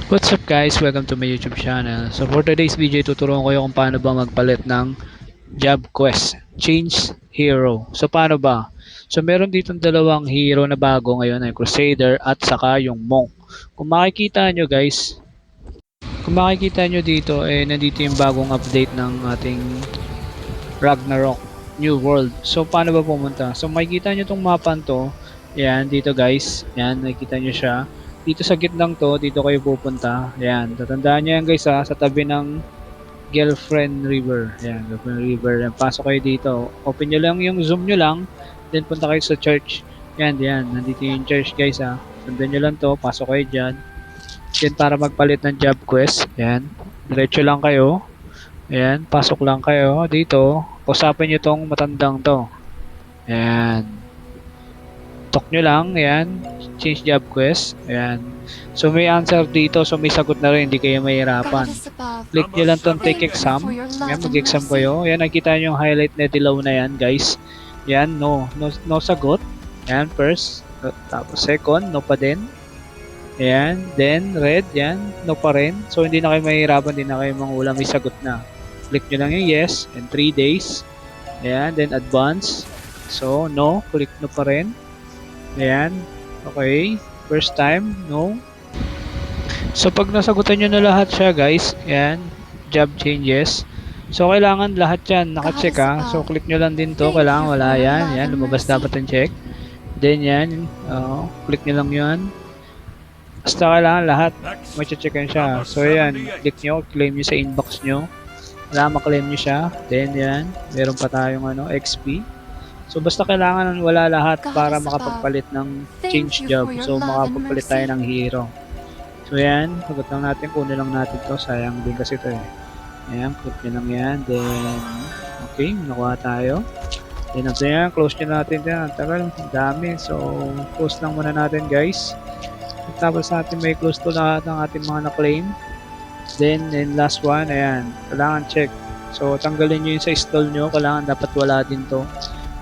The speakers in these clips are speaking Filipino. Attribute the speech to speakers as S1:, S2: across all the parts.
S1: What's up guys? Welcome to my YouTube channel. So for today's video, tuturuan ko kayo kung paano ba magpalit ng job quest. Change hero. So paano ba? So meron ditong dalawang hero na bago ngayon ay Crusader at saka yung Monk. Kung makikita nyo guys, kung makikita nyo dito nandito yung bagong update ng ating Ragnarok New World. So paano ba pumunta? So makikita nyo tong mapan to. Yan dito guys. Yan nakikita nyo siya. Dito sa gitnang to, dito kayo pupunta. Ayan, tatandaan nyo yan guys sa tabi ng Girlfriend River. Ayan, Girlfriend River. Ayan, pasok kayo dito. Open nyo lang yung zoom nyo lang. Then punta kayo sa church. Ayan, yan. Nandito yung church guys ha. Sundan nyo lang to. Pasok kayo dyan. Then para magpalit ng job quest. Ayan. Diretso lang kayo. Ayan, pasok lang kayo dito. Usapin nyo tong matandang to. Ayan. Talk nyo lang, ayan, change job quest, ayan. So may answer dito, so may sagot na rin, hindi kayo mahirapan. Click nyo lang tong take exam, ayan, mag-exam kayo, ayan, nakikita nyo yung highlight na dilaw na yan, guys. Ayan, no sagot, ayan, first, tapos second, no pa din. Ayan, then red, ayan, no pa rin. So hindi na kayo mahirapan, hindi na kayo mangulam, may sagot na. Click nyo lang yung yes, and 3 days. Ayan, then advance. So no, click no pa rin. Ayan. Okay. First time. No. So, pag nasagutan nyo na lahat siya, guys. Ayan. Job changes. So, kailangan lahat yan. Nakacheck ha. So, click nyo lang din to. Kailangan wala yan. Ayan. Lumabas dapat ang check. Then, yan. Click nyo lang yan. Basta kailangan lahat. Mache-checkan siya. So, ayan. Click nyo. Claim nyo sa inbox nyo. Kailangan maklaim nyo siya. Then, yan. Meron pa tayong XP. So basta kailangan wala lahat para makapagpalit ng change job. So makapagpalit tayo ng hero. So yan, sagot lang natin, kunin lang natin to. Sayang din kasi to eh. Ayan, click nyo lang yan. Then, okay, nakuha tayo. Then after yan, close nyo natin yan. Tagal, dami. So close lang muna natin guys. Tapos natin may close to lahat ng ating mga na-claim. Then, last one, ayan, kailangan check. So tanggalin nyo yun sa stall nyo. Kailangan dapat wala din to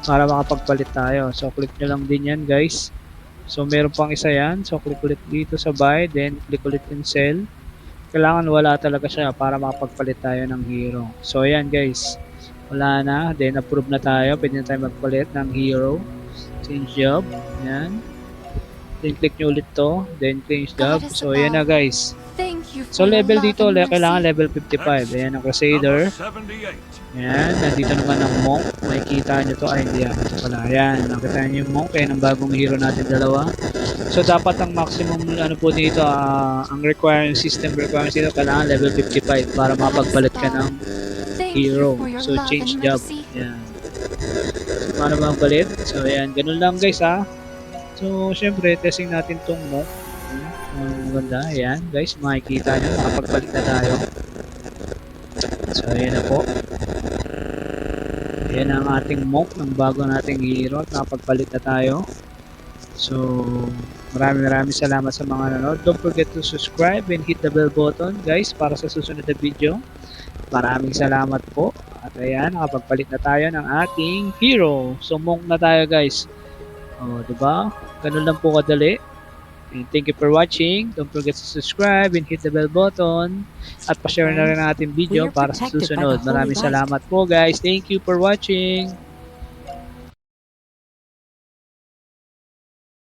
S1: para makapagpalit tayo. So, click nyo lang din yan, guys. So, meron pang isa yan. So, click ulit dito sa buy. Then, click ulit yung sell. Kailangan wala talaga siya para makapagpalit tayo ng hero. So, ayan, guys. Wala na. Then, approve na tayo. Pwede na tayo magpalit ng hero. Change job. Ayan. Then, click nyo ulit to. Then, change job. So, ayan na, guys. So, level dito, kailangan level 55. Ayan ang Crusader. Ayan, nandito naman ang Monk. Makikita nyo to. Ay, hindi yan. Ito pala. Ayan, nakita nyo yung Monk. Ayan ang bagong hero natin dalawa. So, dapat ang maximum po dito, ang system requirements dito, kailangan level 55 para makapagpalit ka ng hero. So, change job. Ayan. So, paano ba magpalit? So, ayan. Ganun lang guys ha. So, syempre, testing natin tong Monk. Maganda. Ayan, guys. Makikita nyo. Makapagpalit na tayo. So, ayan na po. Ayan ang ating Monk ng bago nating hero at nakapagpalit na tayo. So, maraming salamat sa mga nanood. Don't forget to subscribe and hit the bell button, guys, para sa susunod na video. Maraming salamat po. At ayan, nakapagpalit na tayo ng ating hero. So, Monk na tayo, guys. O, diba? Ganun lang po kadali. And thank you for watching. Don't forget to subscribe and hit the bell button. At pa-share na rin ang ating video para sa susunod. Maraming salamat po guys. Thank you for watching.